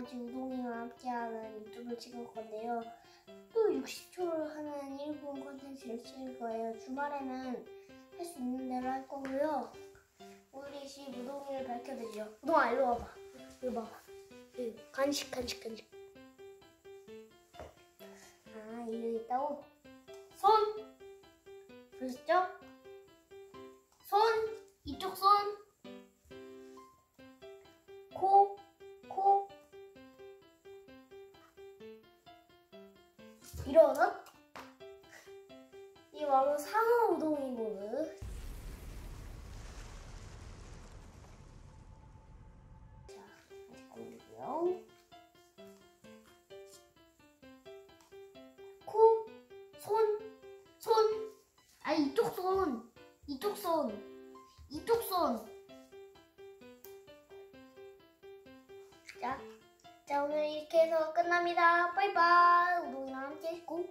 같이 우동이와 함께하는 유튜브를 찍을 건데요. 또 60초를 하는 1분 콘텐츠를 찍을 거예요. 주말에는 할 수 있는 대로 할 거고요. 우리 집 우동이를 밝혀드리죠. 우동아, 일로 와봐. 이거 봐봐. 이거 간식. 아, 이거 있다고? 손! 보셨죠? 손! 이쪽 손! 코! 이러는? 이 바로 상어 우동이 모드. 자, 다시 올리고요. 코, 손. 아, 이쪽 손. 자, 오늘 이렇게 해서 끝납니다. 바이바이. 우동이랑 함께 했고.